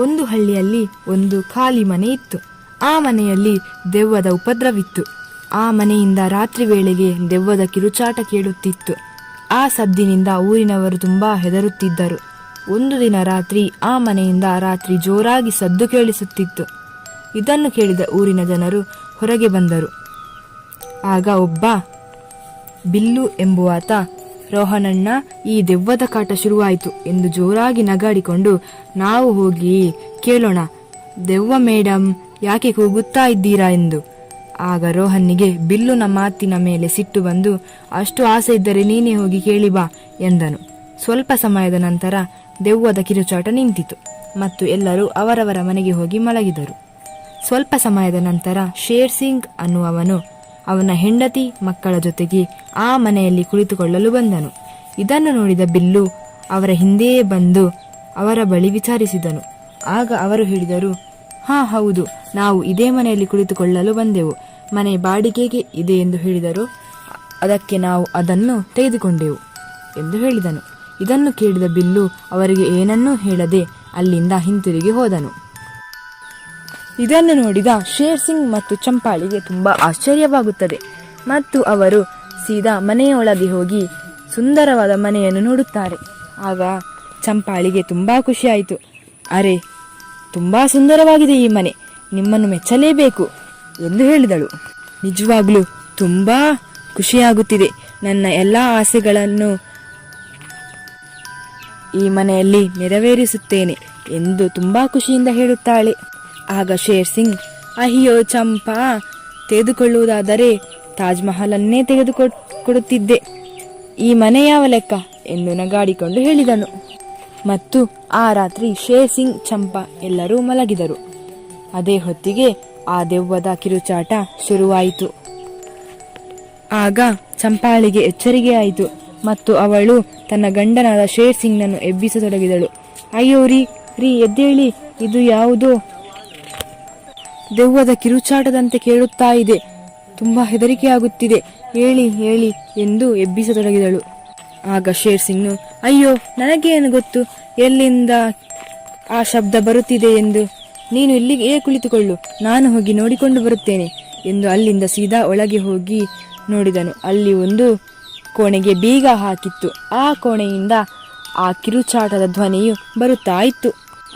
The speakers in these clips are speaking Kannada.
ಒಂದು ಹಳ್ಳಿಯಲ್ಲಿ ಒಂದು ಖಾಲಿ ಮನೆ ಇತ್ತು. ಆ ಮನೆಯಲ್ಲಿ ದೆವ್ವದ ಉಪದ್ರವಿತ್ತು. ಆ ಮನೆಯಿಂದ ರಾತ್ರಿ ವೇಳೆಗೆ ದೆವ್ವದ ಕಿರುಚಾಟ ಕೇಳುತ್ತಿತ್ತು. ಆ ಸದ್ದಿನಿಂದ ಊರಿನವರು ತುಂಬಾ ಹೆದರುತ್ತಿದ್ದರು. ಒಂದು ದಿನ ರಾತ್ರಿ ಆ ಮನೆಯಿಂದ ರಾತ್ರಿ ಜೋರಾಗಿ ಸದ್ದು ಕೇಳಿಸುತ್ತಿತ್ತು. ಇದನ್ನು ಕೇಳಿದ ಊರಿನ ಜನರು ಹೊರಗೆ ಬಂದರು. ಆಗ ಒಬ್ಬ ಬಿಲ್ಲು ಎಂಬುವಾತ, ರೋಹನಣ್ಣ, ಈ ದೆವ್ವದ ಕಾಟ ಶುರುವಾಯಿತು ಎಂದು ಜೋರಾಗಿ ನಗಾಡಿಕೊಂಡು, ನಾವು ಹೋಗಿ ಕೇಳೋಣ, ದೆವ್ವ ಮೇಡಮ್ ಯಾಕೆ ಕೂಗುತ್ತಾ ಇದ್ದೀರಾ ಎಂದು. ಆಗ ರೋಹನ್ನಿಗೆ ಬಿಲ್ಲುನ ಮಾತಿನ ಮೇಲೆ ಸಿಟ್ಟು ಬಂದು, ಅಷ್ಟು ಆಸೆ ಇದ್ದರೆ ನೀನೇ ಹೋಗಿ ಕೇಳಿ ಬಾ ಎಂದನು. ಸ್ವಲ್ಪ ಸಮಯದ ನಂತರ ದೆವ್ವದ ಕಿರುಚಾಟ ನಿಂತಿತು ಮತ್ತು ಎಲ್ಲರೂ ಅವರವರ ಮನೆಗೆ ಹೋಗಿ ಮಲಗಿದರು. ಸ್ವಲ್ಪ ಸಮಯದ ನಂತರ ಶೇರ್ ಸಿಂಗ್ ಅನ್ನುವವನು ಅವನ ಹೆಂಡತಿ ಮಕ್ಕಳ ಜೊತೆಗೆ ಆ ಮನೆಯಲ್ಲಿ ಕುಳಿತುಕೊಳ್ಳಲು ಬಂದನು. ಇದನ್ನು ನೋಡಿದ ಬಿಲ್ಲು ಅವರ ಹಿಂದೆಯೇ ಬಂದು ಅವರ ಬಳಿ ವಿಚಾರಿಸಿದನು. ಆಗ ಅವರು ಹೇಳಿದರು, ಹಾ ಹೌದು, ನಾವು ಇದೇ ಮನೆಯಲ್ಲಿ ಕುಳಿತುಕೊಳ್ಳಲು ಬಂದೆವು. ಮನೆ ಬಾಡಿಗೆಗೆ ಇದೆ ಎಂದು ಹೇಳಿದರು. ಅದಕ್ಕೆ ನಾವು ಅದನ್ನು ತೆಗೆದುಕೊಂಡೆವು ಎಂದು ಹೇಳಿದನು. ಇದನ್ನು ಕೇಳಿದ ಬಿಲ್ಲು ಅವರಿಗೆ ಏನನ್ನೂ ಹೇಳದೆ ಅಲ್ಲಿಂದ ಹಿಂತಿರುಗಿ ಹೋದನು. ಇದನ್ನು ನೋಡಿದ ಶೇರ್ ಸಿಂಗ್ ಮತ್ತು ಚಂಪಾಳಿಗೆ ತುಂಬಾ ಆಶ್ಚರ್ಯವಾಗುತ್ತದೆ ಮತ್ತು ಅವರು ಸೀದಾ ಮನೆಯೊಳಗೆ ಹೋಗಿ ಸುಂದರವಾದ ಮನೆಯನ್ನು ನೋಡುತ್ತಾರೆ. ಆಗ ಚಂಪಾಳಿಗೆ ತುಂಬಾ ಖುಷಿಯಾಯಿತು. ಅರೆ, ತುಂಬಾ ಸುಂದರವಾಗಿದೆ ಈ ಮನೆ, ನಿಮ್ಮನ್ನು ಮೆಚ್ಚಲೇಬೇಕು ಎಂದು ಹೇಳಿದಳು. ನಿಜವಾಗ್ಲೂ ತುಂಬಾ ಖುಷಿಯಾಗುತ್ತಿದೆ, ನನ್ನ ಎಲ್ಲಾ ಆಸೆಗಳನ್ನು ಈ ಮನೆಯಲ್ಲಿ ನೆರವೇರಿಸುತ್ತೇನೆ ಎಂದು ತುಂಬಾ ಖುಷಿಯಿಂದ ಹೇಳುತ್ತಾಳೆ. ಆಗ ಶೇರ್ ಸಿಂಗ್, ಅಯ್ಯೋ ಚಂಪಾ, ತೆಗೆದುಕೊಳ್ಳುವುದಾದರೆ ತಾಜ್ ಮಹಲನ್ನೇ ತೆಗೆದುಕೊಡುತ್ತಿದ್ದೆ, ಈ ಮನೆ ಯಾವ ಲೆಕ್ಕ ಎಂದು ನಗಾಡಿಕೊಂಡು ಹೇಳಿದನು. ಮತ್ತು ಆ ರಾತ್ರಿ ಶೇರ್ ಸಿಂಗ್, ಚಂಪಾ ಎಲ್ಲರೂ ಮಲಗಿದರು. ಅದೇ ಹೊತ್ತಿಗೆ ಆ ದೆವ್ವದ ಕಿರುಚಾಟ ಶುರುವಾಯಿತು. ಆಗ ಚಂಪಾಳಿಗೆ ಎಚ್ಚರಿಕೆ ಆಯಿತು ಮತ್ತು ಅವಳು ತನ್ನ ಗಂಡನಾದ ಶೇರ್ ಸಿಂಗ್ನನ್ನು ಎಬ್ಬಿಸತೊಡಗಿದಳು. ಅಯ್ಯೋ ರೀ ಎದ್ದೇಳಿ, ಇದು ಯಾವುದೋ ದೆವ್ವದ ಕಿರುಚಾಟದಂತೆ ಕೇಳುತ್ತಾ ಇದೆ, ತುಂಬಾ ಹೆದರಿಕೆಯಾಗುತ್ತಿದೆ, ಹೇಳಿ ಎಂದು ಎಬ್ಬಿಸತೊಡಗಿದಳು. ಆಗ ಶೇರ್ ಸಿಂಗ್ನು, ಅಯ್ಯೋ ನನಗೇನು ಗೊತ್ತು ಎಲ್ಲಿಂದ ಆ ಶಬ್ದ ಬರುತ್ತಿದೆ ಎಂದು, ನೀನು ಇಲ್ಲಿಗೆ ಕುಳಿತುಕೊಳ್ಳು, ನಾನು ಹೋಗಿ ನೋಡಿಕೊಂಡು ಬರುತ್ತೇನೆ ಎಂದು ಅಲ್ಲಿಂದ ಸೀದಾ ಒಳಗೆ ಹೋಗಿ ನೋಡಿದನು. ಅಲ್ಲಿ ಒಂದು ಕೋಣೆಗೆ ಬೀಗ ಹಾಕಿತ್ತು. ಆ ಕೋಣೆಯಿಂದ ಆ ಕಿರುಚಾಟದ ಧ್ವನಿಯು ಬರುತ್ತಾ ಇತ್ತು.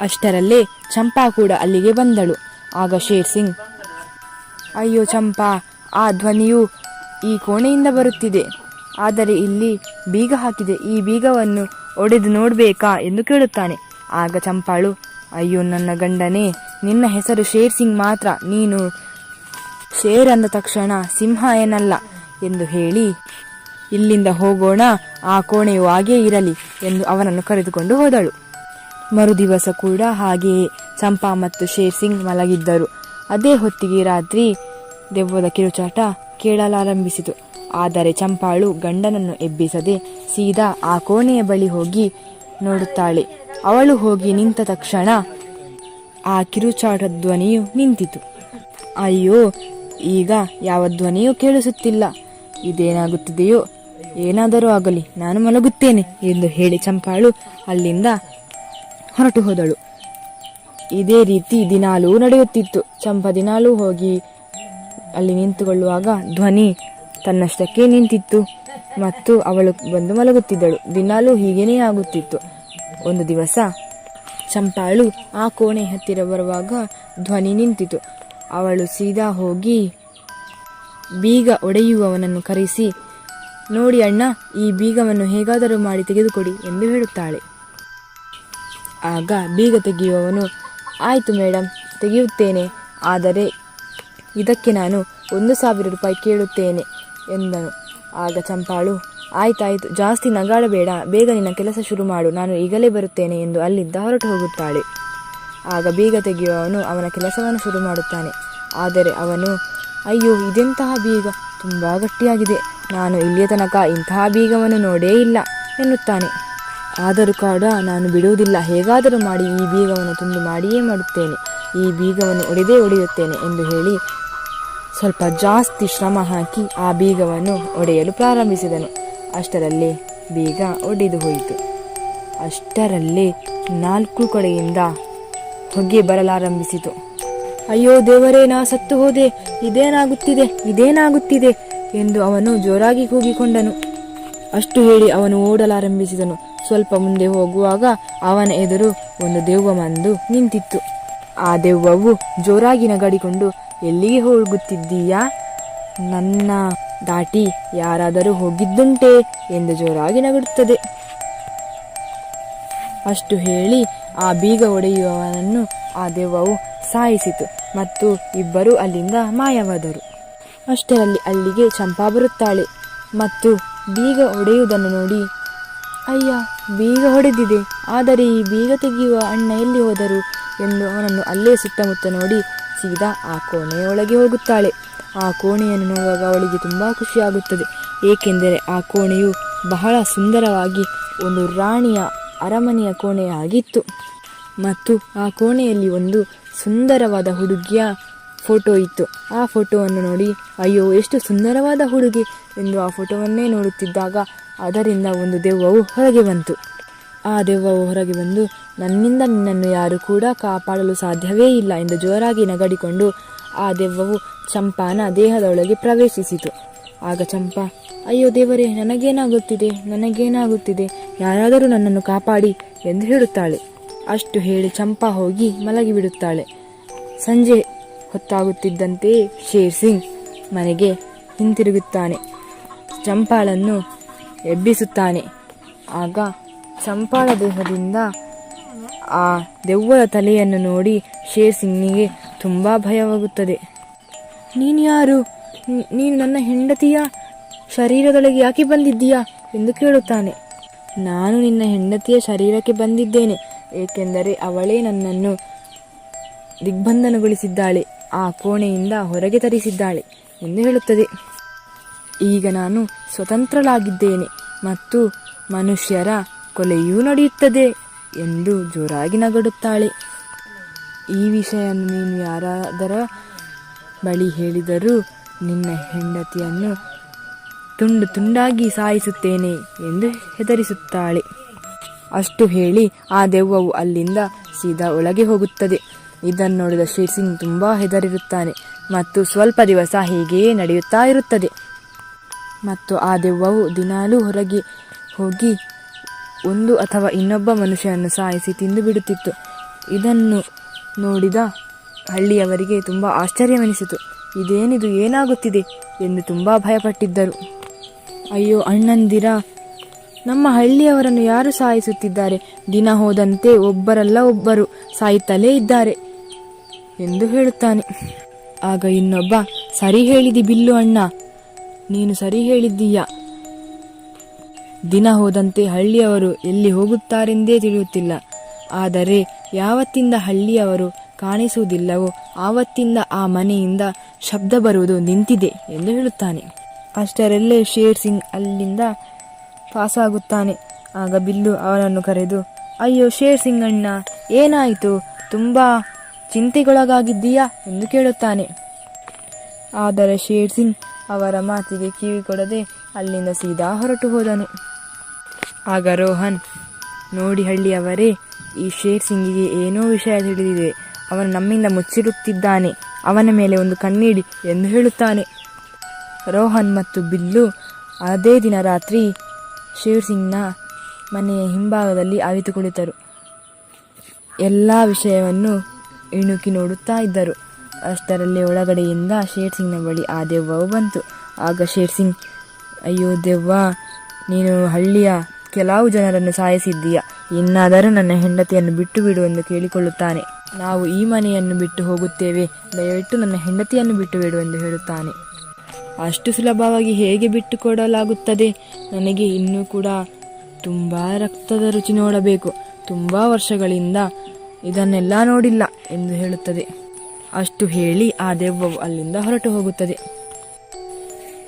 ಅಷ್ಟರಲ್ಲೇ ಚಂಪಾ ಕೂಡ ಅಲ್ಲಿಗೆ ಬಂದಳು. ಆಗ ಶೇರ್ ಸಿಂಗ್, ಅಯ್ಯೋ ಚಂಪಾ, ಆ ಧ್ವನಿಯು ಈ ಕೋಣೆಯಿಂದ ಬರುತ್ತಿದೆ, ಆದರೆ ಇಲ್ಲಿ ಬೀಗ ಹಾಕಿದೆ, ಈ ಬೀಗವನ್ನು ಒಡೆದು ನೋಡ್ಬೇಕಾ ಎಂದು ಕೇಳುತ್ತಾನೆ. ಆಗ ಚಂಪಾಳು, ಅಯ್ಯೋ ನನ್ನ ಗಂಡನೇ, ನಿನ್ನ ಹೆಸರು ಶೇರ್ ಸಿಂಗ್ ಮಾತ್ರ, ನೀನು ಶೇರ್ ಅಂದ ತಕ್ಷಣ ಸಿಂಹ ಏನಲ್ಲ ಎಂದು ಹೇಳಿ, ಇಲ್ಲಿಂದ ಹೋಗೋಣ, ಆ ಕೋಣೆಯು ಹಾಗೇ ಇರಲಿ ಎಂದು ಅವನನ್ನು ಕರೆದುಕೊಂಡು ಹೋದಳು. ಮರುದಿವಸ ಕೂಡ ಹಾಗೆಯೇ ಚಂಪಾ ಮತ್ತು ಶೇರ್ ಸಿಂಗ್ ಮಲಗಿದ್ದರು. ಅದೇ ಹೊತ್ತಿಗೆ ರಾತ್ರಿ ದೆವ್ವದ ಕಿರುಚಾಟ ಕೇಳಲಾರಂಭಿಸಿತು. ಆದರೆ ಚಂಪಾಳು ಗಂಡನನ್ನು ಎಬ್ಬಿಸದೆ ಸೀದಾ ಆ ಕೋಣೆಯ ಬಳಿ ಹೋಗಿ ನೋಡುತ್ತಾಳೆ. ಅವಳು ಹೋಗಿ ನಿಂತ ತಕ್ಷಣ ಆ ಕಿರುಚಾಟ ಧ್ವನಿಯು ನಿಂತಿತು. ಅಯ್ಯೋ, ಈಗ ಯಾವ ಧ್ವನಿಯೂ ಕೇಳಿಸುತ್ತಿಲ್ಲ, ಇದೇನಾಗುತ್ತಿದೆಯೋ, ಏನಾದರೂ ಆಗಲಿ, ನಾನು ಮಲಗುತ್ತೇನೆ ಎಂದು ಹೇಳಿ ಚಂಪಾಳು ಅಲ್ಲಿಂದ ಹೊರಟು ಹೋದಳು. ಇದೇ ರೀತಿ ದಿನಾಲೂ ನಡೆಯುತ್ತಿತ್ತು. ಚಂಪಾ ದಿನಾಲೂ ಹೋಗಿ ಅಲ್ಲಿ ನಿಂತುಕೊಳ್ಳುವಾಗ ಧ್ವನಿ ತನ್ನಷ್ಟಕ್ಕೆ ನಿಂತಿತ್ತು ಮತ್ತು ಅವಳು ಬಂದು ಮಲಗುತ್ತಿದ್ದಳು. ದಿನಾಲೂ ಹೀಗೇನೇ ಆಗುತ್ತಿತ್ತು. ಒಂದು ದಿವಸ ಚಂಪಾಳು ಆ ಕೋಣೆ ಹತ್ತಿರ ಬರುವಾಗ ಧ್ವನಿ ನಿಂತಿತು. ಅವಳು ಸೀದಾ ಹೋಗಿ ಬೀಗ ಒಡೆಯುವವನನ್ನು ಕರೆಸಿ, ನೋಡಿ ಅಣ್ಣ, ಈ ಬೀಗವನ್ನು ಹೇಗಾದರೂ ಮಾಡಿ ತೆಗೆದುಕೊಡಿ ಎಂದು ಹೇಳುತ್ತಾಳೆ. ಆಗ ಬೀಗ ತೆಗೆಯುವವನು, ಆಯಿತು ಮೇಡಮ್, ತೆಗೆಯುತ್ತೇನೆ, ಆದರೆ ಇದಕ್ಕೆ ನಾನು 1,000 ರೂಪಾಯಿ ಕೇಳುತ್ತೇನೆ ಎಂದನು. ಆಗ ಚಂಪಾಳು, ಆಯ್ತಾಯ್ತು, ಜಾಸ್ತಿ ನಗಾಡಬೇಡ, ಬೇಗ ನಿನ್ನ ಕೆಲಸ ಶುರು ಮಾಡು, ನಾನು ಈಗಲೇ ಬರುತ್ತೇನೆ ಎಂದು ಅಲ್ಲಿಂದ ಹೊರಟು ಹೋಗುತ್ತಾಳೆ. ಆಗ ಬೀಗ ತೆಗೆಯುವವನು ಅವನ ಕೆಲಸವನ್ನು ಶುರು ಮಾಡುತ್ತಾನೆ. ಆದರೆ ಅವನು, ಅಯ್ಯೋ ಇದೆಂತಹ ಬೀಗ, ತುಂಬ ಗಟ್ಟಿಯಾಗಿದೆ, ನಾನು ಇಲ್ಲಿಯ ತನಕ ಇಂತಹ ಬೀಗವನ್ನು ನೋಡೇ ಇಲ್ಲ ಎನ್ನುತ್ತಾನೆ. ಆದರೂ ಕೂಡ ನಾನು ಬಿಡುವುದಿಲ್ಲ, ಹೇಗಾದರೂ ಮಾಡಿ ಈ ಬೀಗವನ್ನು ತುಂಡು ಮಾಡಿಯೇ ಮಾಡುತ್ತೇನೆ, ಈ ಬೀಗವನ್ನು ಒಡೆಯುತ್ತೇನೆ ಎಂದು ಹೇಳಿ ಸ್ವಲ್ಪ ಜಾಸ್ತಿ ಶ್ರಮ ಹಾಕಿ ಆ ಬೀಗವನ್ನು ಒಡೆಯಲು ಪ್ರಾರಂಭಿಸಿದನು. ಅಷ್ಟರಲ್ಲೇ ಬೀಗ ಒಡೆದು ಹೋಯಿತು. ಅಷ್ಟರಲ್ಲೇ 4 ಕಡೆಯಿಂದ ಹೊಗೆ ಬರಲಾರಂಭಿಸಿತು. ಅಯ್ಯೋ ದೇವರೇ, ನಾ ಸತ್ತು ಹೋದೆ, ಇದೇನಾಗುತ್ತಿದೆ ಎಂದು ಅವನು ಜೋರಾಗಿ ಕೂಗಿಕೊಂಡನು. ಅಷ್ಟು ಹೇಳಿ ಅವನು ಓಡಲಾರಂಭಿಸಿದನು. ಸ್ವಲ್ಪ ಮುಂದೆ ಹೋಗುವಾಗ ಅವನ ಎದುರು ಒಂದು ದೆವ್ವ ಬಂದು ನಿಂತಿತ್ತು. ಆ ದೆವ್ವವು ಜೋರಾಗಿ ನಗಾಡಿಕೊಂಡು, ಎಲ್ಲಿಗೆ ಹೋಗುತ್ತಿದ್ದೀಯಾ? ನನ್ನ ದಾಟಿ ಯಾರಾದರೂ ಹೋಗಿದ್ದುಂಟೆ ಎಂದು ಜೋರಾಗಿ ನಗುತ್ತದೆ. ಅಷ್ಟು ಹೇಳಿ ಆ ಬೀಗ ಒಡೆಯುವವನನ್ನು ಆ ದೆವ್ವವು ಸಾಯಿಸಿತು ಮತ್ತು ಇಬ್ಬರು ಅಲ್ಲಿಂದ ಮಾಯವಾದರು. ಅಷ್ಟರಲ್ಲಿ ಅಲ್ಲಿಗೆ ಚಂಪಾ ಬರುತ್ತಾಳೆ ಮತ್ತು ಬೀಗ ಒಡೆಯುವುದನ್ನು ನೋಡಿ, ಅಯ್ಯ, ಬೀಗ ಹೊಡೆದಿದೆ, ಆದರೆ ಈ ಬೀಗ ತೆಗೆಯುವ ಅಣ್ಣ ಎಲ್ಲಿ ಹೋದರು ಎಂದು ಅವನನ್ನು ಅಲ್ಲೇ ಸುತ್ತಮುತ್ತ ನೋಡಿ ಸೀದಾ ಆ ಕೋಣೆಯೊಳಗೆ ಹೋಗುತ್ತಾಳೆ. ಆ ಕೋಣೆಯನ್ನು ನೋಡುವಾಗ ಅವಳಿಗೆ ತುಂಬ ಖುಷಿಯಾಗುತ್ತದೆ. ಏಕೆಂದರೆ ಆ ಕೋಣೆಯು ಬಹಳ ಸುಂದರವಾಗಿ ಒಂದು ರಾಣಿಯ ಅರಮನೆಯ ಕೋಣೆಯಾಗಿತ್ತು ಮತ್ತು ಆ ಕೋಣೆಯಲ್ಲಿ ಒಂದು ಸುಂದರವಾದ ಹುಡುಗಿಯ ಫೋಟೋ ಇತ್ತು. ಆ ಫೋಟೋವನ್ನು ನೋಡಿ, ಅಯ್ಯೋ ಎಷ್ಟು ಸುಂದರವಾದ ಹುಡುಗಿ ಎಂದು ಆ ಫೋಟೋವನ್ನೇ ನೋಡುತ್ತಿದ್ದಾಗ ಅದರಿಂದ ಒಂದು ದೆವ್ವವು ಹೊರಗೆ ಬಂತು. ಆ ದೆವ್ವವು ಹೊರಗೆ ಬಂದು, ನನ್ನಿಂದ ನಿನ್ನನ್ನು ಯಾರು ಕೂಡ ಕಾಪಾಡಲು ಸಾಧ್ಯವೇ ಇಲ್ಲ ಎಂದು ಜೋರಾಗಿ ನಗಡಿಕೊಂಡು ಆ ದೆವ್ವವು ಚಂಪಾನ ದೇಹದೊಳಗೆ ಪ್ರವೇಶಿಸಿತು. ಆಗ ಚಂಪಾ, ಅಯ್ಯೋ ದೇವರೇ, ನನಗೇನಾಗುತ್ತಿದೆ, ಯಾರಾದರೂ ನನ್ನನ್ನು ಕಾಪಾಡಿ ಎಂದು ಹೇಳುತ್ತಾಳೆ. ಅಷ್ಟು ಹೇಳಿ ಚಂಪಾ ಹೋಗಿ ಮಲಗಿಬಿಡುತ್ತಾಳೆ. ಸಂಜೆ ಹೊತ್ತಾಗುತ್ತಿದ್ದಂತೆಯೇ ಶೇರ್ ಸಿಂಗ್ ಮನೆಗೆ ಹಿಂತಿರುಗುತ್ತಾನೆ. ಚಂಪಾಳನ್ನು ಎಬ್ಬಿಸುತ್ತಾನೆ. ಆಗ ಚಂಪಾಳ ದೇಹದಿಂದ ಆ ದೆವ್ವದ ತಲೆಯನ್ನು ನೋಡಿ ಶೇರ್ ಸಿಂಗ್ನಿಗೆ ತುಂಬ ಭಯವಾಗುತ್ತದೆ. ನೀನು ಯಾರು? ನೀನು ನನ್ನ ಹೆಂಡತಿಯ ಶರೀರದೊಳಗೆ ಯಾಕೆ ಬಂದಿದ್ದೀಯಾ ಎಂದು ಕೇಳುತ್ತಾನೆ. ನಾನು ನಿನ್ನ ಹೆಂಡತಿಯ ಶರೀರಕ್ಕೆ ಬಂದಿದ್ದೇನೆ, ಏಕೆಂದರೆ ಅವಳೇ ನನ್ನನ್ನು ದಿಗ್ಬಂಧನಗೊಳಿಸಿದ್ದಾಳೆ, ಆ ಕೋಣೆಯಿಂದ ಹೊರಗೆ ತರಿಸಿದ್ದಾಳೆ ಎಂದು ಹೇಳುತ್ತದೆ. ಈಗ ನಾನು ಸ್ವತಂತ್ರಳಾಗಿದ್ದೇನೆ ಮತ್ತು ಮನುಷ್ಯರ ಕೊಲೆಯೂ ನಡೆಯುತ್ತದೆ ಎಂದು ಜೋರಾಗಿ ನಗಡುತ್ತಾಳೆ. ಈ ವಿಷಯವನ್ನು ನೀನು ಯಾರಾದರ ಬಳಿ ಹೇಳಿದರೂ ನಿನ್ನ ಹೆಂಡತಿಯನ್ನು ತುಂಡು ತುಂಡಾಗಿ ಸಾಯಿಸುತ್ತೇನೆ ಎಂದು ಹೆದರಿಸುತ್ತಾಳೆ. ಅಷ್ಟು ಹೇಳಿ ಆ ದೆವ್ವವು ಅಲ್ಲಿಂದ ಸೀದಾ ಒಳಗೆ ಹೋಗುತ್ತದೆ. ಇದನ್ನು ನೋಡಿದ ಶೇರ್ ಸಿಂಗ್ ತುಂಬ ಹೆದರಿರುತ್ತಾನೆ ಮತ್ತು ಸ್ವಲ್ಪ ದಿವಸ ಹೀಗೆಯೇ ನಡೆಯುತ್ತಾ ಇರುತ್ತದೆ. ಮತ್ತು ಆ ದೆವ್ವವು ದಿನಾಲೂ ಹೊರಗೆ ಹೋಗಿ ಒಂದು ಅಥವಾ ಇನ್ನೊಬ್ಬ ಮನುಷ್ಯನನ್ನು ಸಾಯಿಸಿ ತಿಂದು ಬಿಡುತ್ತಿತ್ತು. ಇದನ್ನು ನೋಡಿದ ಹಳ್ಳಿಯವರಿಗೆ ತುಂಬ ಆಶ್ಚರ್ಯವೆನಿಸಿತು. ಇದೇನಿದು, ಏನಾಗುತ್ತಿದೆ ಎಂದು ತುಂಬ ಭಯಪಟ್ಟಿದ್ದರು. ಅಯ್ಯೋ ಅಣ್ಣಂದಿರ, ನಮ್ಮ ಹಳ್ಳಿಯವರನ್ನು ಯಾರು ಸಾಯಿಸುತ್ತಿದ್ದಾರೆ? ದಿನ ಹೋದಂತೆ ಒಬ್ಬರಲ್ಲ ಒಬ್ಬರು ಸಾಯುತ್ತಲೇ ಇದ್ದಾರೆ ಎಂದು ಹೇಳುತ್ತಾನೆ. ಆಗ ಇನ್ನೊಬ್ಬ, ಸರಿ ಹೇಳಿದಿ ಬಿಲ್ಲು ಅಣ್ಣ, ನೀನು ಸರಿ ಹೇಳಿದ್ದೀಯ. ದಿನ ಹೋದಂತೆ ಹಳ್ಳಿಯವರು ಎಲ್ಲಿ ಹೋಗುತ್ತಾರೆಂದೇ ತಿಳಿಯುತ್ತಿಲ್ಲ. ಆದರೆ ಯಾವತ್ತಿಂದ ಹಳ್ಳಿಯವರು ಕಾಣಿಸುವುದಿಲ್ಲವೋ ಆವತ್ತಿಂದ ಆ ಮನೆಯಿಂದ ಶಬ್ದ ಬರುವುದು ನಿಂತಿದೆ ಎಂದು ಹೇಳುತ್ತಾನೆ. ಅಷ್ಟರಲ್ಲೇ ಶೇರ್ ಸಿಂಗ್ ಅಲ್ಲಿಂದ ಪಾಸಾಗುತ್ತಾನೆ. ಆಗ ಬಿಲ್ಲು ಅವನನ್ನು ಕರೆದು, ಅಯ್ಯೋ ಶೇರ್ ಸಿಂಗ್ ಅಣ್ಣ, ಏನಾಯಿತು? ತುಂಬ ಚಿಂತೆಗೊಳಗಾಗಿದ್ದೀಯಾ ಎಂದು ಕೇಳುತ್ತಾನೆ. ಆದರೆ ಶೇರ್ ಸಿಂಗ್ ಅವರ ಮಾತಿಗೆ ಕಿವಿ ಕೊಡದೆ ಅಲ್ಲಿಂದ ಸೀದಾ ಹೊರಟು ಹೋದನು. ಆಗ ರೋಹನ್, ನೋಡಿ ಹಳ್ಳಿಯವರೇ, ಈ ಶೇರ್ ಸಿಂಗಿಗೆ ಏನೋ ವಿಷಯ ತಿಳಿದಿದೆ, ಅವನು ನಮ್ಮಿಂದ ಮುಚ್ಚಿರುತ್ತಿದ್ದಾನೆ, ಅವನ ಮೇಲೆ ಒಂದು ಕಣ್ಣಿಡಿ ಎಂದು ಹೇಳುತ್ತಾನೆ. ರೋಹನ್ ಮತ್ತು ಬಿಲ್ಲು ಅದೇ ದಿನ ರಾತ್ರಿ ಶೇರ್ ಸಿಂಗ್ನ ಮನೆಯ ಹಿಂಭಾಗದಲ್ಲಿ ಅವಿತು ಕುಳಿತರು. ಎಲ್ಲ ವಿಷಯವನ್ನು ಇಣುಕಿ ನೋಡುತ್ತಾ ಇದ್ದರು. ಅಷ್ಟರಲ್ಲಿ ಒಳಗಡೆಯಿಂದ ಶೇರ್ ಸಿಂಗ್ನ ಬಳಿ ಆ ದೆವ್ವವು ಬಂತು. ಆಗ ಶೇರ್ ಸಿಂಗ್, ಅಯ್ಯೋ ದೆವ್ವ, ನೀನು ಹಳ್ಳಿಯ ಕೆಲವು ಜನರನ್ನು ಸಾಯಿಸಿದ್ದೀಯ, ಇನ್ನಾದರೂ ನನ್ನ ಹೆಂಡತಿಯನ್ನು ಬಿಟ್ಟು ಬಿಡು ಎಂದು ಕೇಳಿಕೊಳ್ಳುತ್ತಾನೆ. ನಾವು ಈ ಮನೆಯನ್ನು ಬಿಟ್ಟು ಹೋಗುತ್ತೇವೆ, ದಯವಿಟ್ಟು ನನ್ನ ಹೆಂಡತಿಯನ್ನು ಬಿಟ್ಟು ಬಿಡು ಎಂದು ಹೇಳುತ್ತಾನೆ. ಅಷ್ಟು ಸುಲಭವಾಗಿ ಹೇಗೆ ಬಿಟ್ಟು ಕೊಡಲಾಗುತ್ತದೆ? ನನಗೆ ಇನ್ನೂ ಕೂಡ ತುಂಬ ರಕ್ತದ ರುಚಿ ನೋಡಬೇಕು, ತುಂಬ ವರ್ಷಗಳಿಂದ ಇದನ್ನೆಲ್ಲ ನೋಡಿಲ್ಲ ಎಂದು ಹೇಳುತ್ತದೆ. ಅಷ್ಟು ಹೇಳಿ ಆ ದೆವ್ವವು ಅಲ್ಲಿಂದ ಹೊರಟು ಹೋಗುತ್ತದೆ.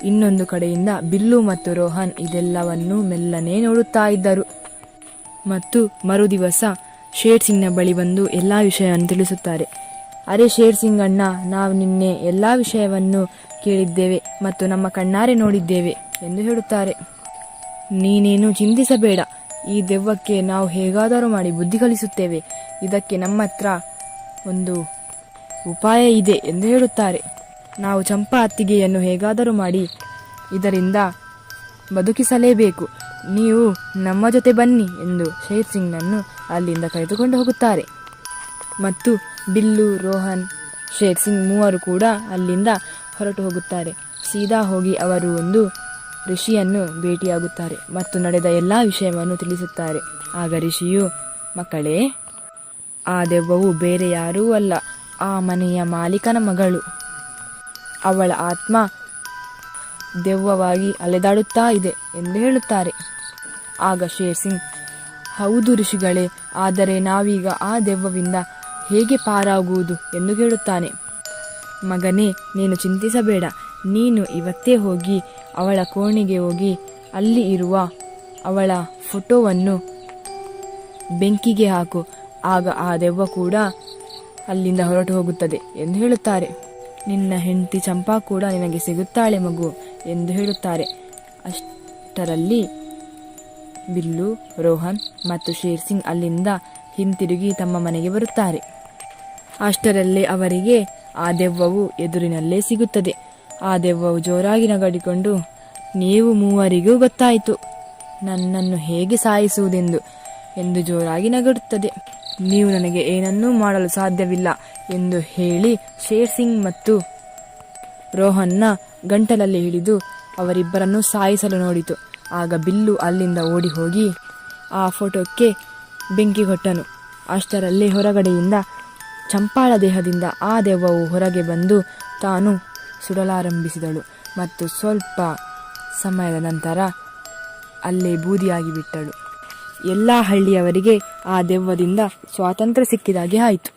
ಇನ್ನೊಂದು ಕಡೆಯಿಂದ ಬಿಲ್ಲು ಮತ್ತು ರೋಹನ್ ಇದೆಲ್ಲವನ್ನೂ ಮೆಲ್ಲನೆ ನೋಡುತ್ತಾ ಇದ್ದರು. ಮತ್ತು ಮರುದಿವಸ ಶೇರ್ ಸಿಂಗ್ನ ಬಳಿ ಬಂದು ಎಲ್ಲ ವಿಷಯವನ್ನು ತಿಳಿಸುತ್ತಾರೆ. ಅರೆ ಶೇರ್ ಸಿಂಗ್ ಅಣ್ಣ, ನಾವು ನಿನ್ನೆ ಎಲ್ಲ ವಿಷಯವನ್ನು ಕೇಳಿದ್ದೇವೆ ಮತ್ತು ನಮ್ಮ ಕಣ್ಣಾರೆ ನೋಡಿದ್ದೇವೆ ಎಂದು ಹೇಳುತ್ತಾರೆ. ನೀನೇನು ಚಿಂತಿಸಬೇಡ, ಈ ದೆವ್ವಕ್ಕೆ ನಾವು ಹೇಗಾದರೂ ಮಾಡಿ ಬುದ್ಧಿ ಕಲಿಸುತ್ತೇವೆ. ಇದಕ್ಕೆ ನಮ್ಮ ಹತ್ರ ಒಂದು ಉಪಾಯ ಇದೆ ಎಂದು ಹೇಳುತ್ತಾರೆ. ನಾವು ಚಂಪಾ ಅತ್ತಿಗೆಯನ್ನು ಹೇಗಾದರೂ ಮಾಡಿ ಇದರಿಂದ ಬದುಕಿಸಲೇಬೇಕು. ನೀವು ನಮ್ಮ ಜೊತೆ ಬನ್ನಿ ಎಂದು ಶೇರ್ ಸಿಂಗ್ನನ್ನು ಅಲ್ಲಿಂದ ಕರೆದುಕೊಂಡು ಹೋಗುತ್ತಾರೆ. ಮತ್ತು ಬಿಲ್ಲು, ರೋಹನ್, ಶೇರ್ ಸಿಂಗ್ ಮೂವರು ಕೂಡ ಅಲ್ಲಿಂದ ಹೊರಟು ಹೋಗುತ್ತಾರೆ. ಸೀದಾ ಹೋಗಿ ಅವರು ಒಂದು ಋಷಿಯನ್ನು ಭೇಟಿಯಾಗುತ್ತಾರೆ ಮತ್ತು ನಡೆದ ಎಲ್ಲ ವಿಷಯವನ್ನು ತಿಳಿಸುತ್ತಾರೆ. ಆಗ ಋಷಿಯು, ಮಕ್ಕಳೇ, ಆ ದೆವ್ವವು ಬೇರೆ ಯಾರೂ ಅಲ್ಲ, ಆ ಮನೆಯ ಮಾಲೀಕನ ಮಗಳು. ಅವಳ ಆತ್ಮ ದೆವ್ವವಾಗಿ ಅಲೆದಾಡುತ್ತಾ ಇದೆ ಎಂದು ಹೇಳುತ್ತಾರೆ. ಆಗ ಶೇರ್ ಸಿಂಗ್, ಹೌದು ಋಷಿಗಳೇ, ಆದರೆ ನಾವೀಗ ಆ ದೆವ್ವವಿಂದ ಹೇಗೆ ಪಾರಾಗುವುದು ಎಂದು ಕೇಳುತ್ತಾನೆ. ಮಗನೇ, ನೀನು ಚಿಂತಿಸಬೇಡ. ನೀನು ಇವತ್ತೇ ಹೋಗಿ ಅವಳ ಕೋಣೆಗೆ ಹೋಗಿ ಅಲ್ಲಿ ಇರುವ ಅವಳ ಫೋಟೋವನ್ನು ಬೆಂಕಿಗೆ ಹಾಕು. ಆಗ ಆ ದೆವ್ವ ಕೂಡ ಅಲ್ಲಿಂದ ಹೊರಟು ಹೋಗುತ್ತದೆ ಎಂದು ಹೇಳುತ್ತಾರೆ. ನಿನ್ನ ಹೆಂಡತಿ ಚಂಪಾ ಕೂಡ ನಿನಗೆ ಸಿಗುತ್ತಾಳೆ ಮಗು ಎಂದು ಹೇಳುತ್ತಾರೆ. ಅಷ್ಟರಲ್ಲಿ ಬಿಲ್ಲು, ರೋಹನ್ ಮತ್ತು ಶೇರ್ ಸಿಂಗ್ ಅಲ್ಲಿಂದ ಹಿಂತಿರುಗಿ ತಮ್ಮ ಮನೆಗೆ ಬರುತ್ತಾರೆ. ಅಷ್ಟರಲ್ಲೇ ಅವರಿಗೆ ಆ ದೆವ್ವವು ಎದುರಿನಲ್ಲೇ ಸಿಗುತ್ತದೆ. ಆ ದೆವ್ವವು ಜೋರಾಗಿ ನಗಾಡಿಕೊಂಡು, ನೀವು ಮೂವರಿಗೂ ಗೊತ್ತಾಯಿತು ನನ್ನನ್ನು ಹೇಗೆ ಸಾಯಿಸುವುದೆಂದು ಎಂದು ಜೋರಾಗಿ ನಗಾಡುತ್ತದೆ. ನೀವು ನನಗೆ ಏನನ್ನೂ ಮಾಡಲು ಸಾಧ್ಯವಿಲ್ಲ ಎಂದು ಹೇಳಿ ಶೇರ್ ಸಿಂಗ್ ಮತ್ತು ರೋಹನ್ನ ಗಂಟಲಲ್ಲಿ ಹಿಡಿದು ಅವರಿಬ್ಬರನ್ನೂ ಸಾಯಿಸಲು ನೋಡಿತು. ಆಗ ಬಿಲ್ಲು ಅಲ್ಲಿಂದ ಓಡಿ ಹೋಗಿ ಆ ಫೋಟೋಕ್ಕೆ ಬೆಂಕಿ ಕೊಟ್ಟನು. ಅಷ್ಟರಲ್ಲಿ ಹೊರಗಡೆಯಿಂದ ಚಂಪಾಳ ದೇಹದಿಂದ ಆ ದೆವ್ವವು ಹೊರಗೆ ಬಂದು ತಾನು ಸುಡಲಾರಂಭಿಸಿದಳು ಮತ್ತು ಸ್ವಲ್ಪ ಸಮಯದ ನಂತರ ಅಲ್ಲೇ ಬೂದಿಯಾಗಿ ಬಿಟ್ಟಳು. ಎಲ್ಲ ಹಳ್ಳಿಯವರಿಗೆ ಆ ದೆವ್ವದಿಂದ ಸ್ವಾತಂತ್ರ್ಯ ಸಿಕ್ಕಿದಾಗೆ ಆಯಿತು.